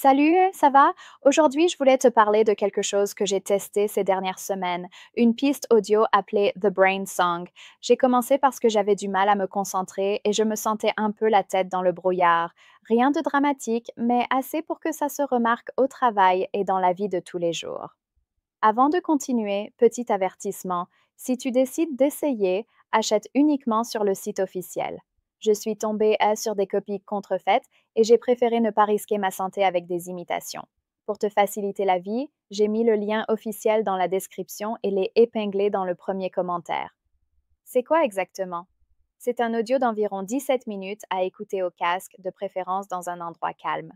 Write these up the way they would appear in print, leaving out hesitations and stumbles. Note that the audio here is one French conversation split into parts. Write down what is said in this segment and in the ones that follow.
Salut, ça va? Aujourd'hui, je voulais te parler de quelque chose que j'ai testé ces dernières semaines, une piste audio appelée The Brain Song. J'ai commencé parce que j'avais du mal à me concentrer et je me sentais un peu la tête dans le brouillard. Rien de dramatique, mais assez pour que ça se remarque au travail et dans la vie de tous les jours. Avant de continuer, petit avertissement, si tu décides d'essayer, achète uniquement sur le site officiel. Je suis tombée sur des copies contrefaites et j'ai préféré ne pas risquer ma santé avec des imitations. Pour te faciliter la vie, j'ai mis le lien officiel dans la description et l'ai épinglé dans le premier commentaire. C'est quoi exactement? C'est un audio d'environ 17 minutes à écouter au casque, de préférence dans un endroit calme.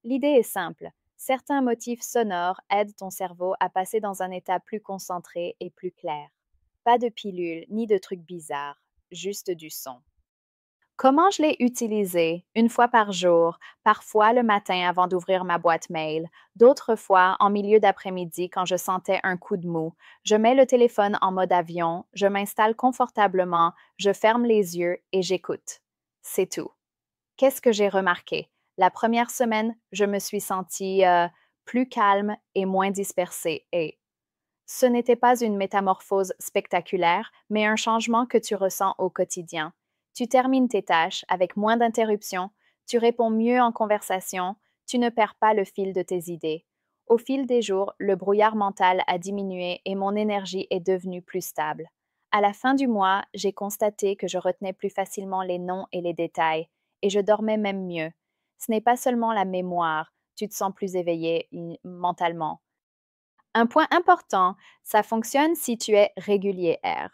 L'idée est simple. Certains motifs sonores aident ton cerveau à passer dans un état plus concentré et plus clair. Pas de pilule ni de trucs bizarres, juste du son. Comment je l'ai utilisé? Une fois par jour, parfois le matin avant d'ouvrir ma boîte mail, d'autres fois en milieu d'après-midi quand je sentais un coup de mou. Je mets le téléphone en mode avion, je m'installe confortablement, je ferme les yeux et j'écoute. C'est tout. Qu'est-ce que j'ai remarqué? La première semaine, je me suis sentie plus calme et moins dispersée. Et ce n'était pas une métamorphose spectaculaire, mais un changement que tu ressens au quotidien. Tu termines tes tâches avec moins d'interruptions, tu réponds mieux en conversation, tu ne perds pas le fil de tes idées. Au fil des jours, le brouillard mental a diminué et mon énergie est devenue plus stable. À la fin du mois, j'ai constaté que je retenais plus facilement les noms et les détails, et je dormais même mieux. Ce n'est pas seulement la mémoire, tu te sens plus éveillé mentalement. Un point important, ça fonctionne si tu es régulier R.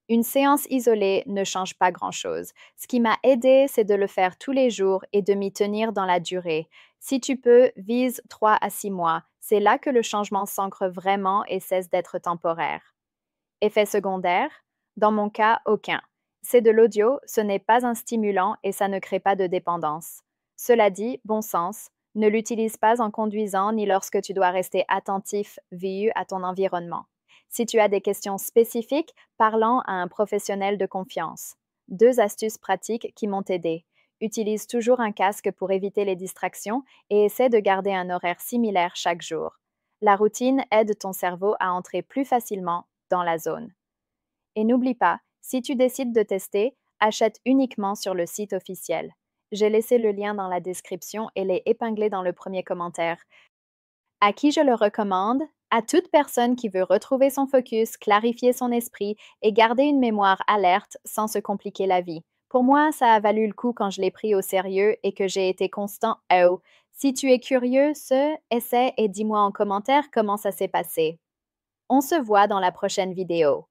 Une séance isolée ne change pas grand-chose. Ce qui m'a aidé, c'est de le faire tous les jours et de m'y tenir dans la durée. Si tu peux, vise 3 à 6 mois. C'est là que le changement s'ancre vraiment et cesse d'être temporaire. Effet secondaire? Dans mon cas, aucun. C'est de l'audio, ce n'est pas un stimulant et ça ne crée pas de dépendance. Cela dit, bon sens, ne l'utilise pas en conduisant ni lorsque tu dois rester attentif, VU à ton environnement. Si tu as des questions spécifiques, parlant à un professionnel de confiance. 2 astuces pratiques qui m'ont aidé. Utilise toujours un casque pour éviter les distractions et essaie de garder un horaire similaire chaque jour. La routine aide ton cerveau à entrer plus facilement dans la zone. Et n'oublie pas, si tu décides de tester, achète uniquement sur le site officiel. J'ai laissé le lien dans la description et l'ai épinglé dans le premier commentaire. À qui je le recommande? À toute personne qui veut retrouver son focus, clarifier son esprit et garder une mémoire alerte sans se compliquer la vie. Pour moi, ça a valu le coup quand je l'ai pris au sérieux et que j'ai été constant. Oh. Si tu es curieux, essaie et dis-moi en commentaire comment ça s'est passé. On se voit dans la prochaine vidéo.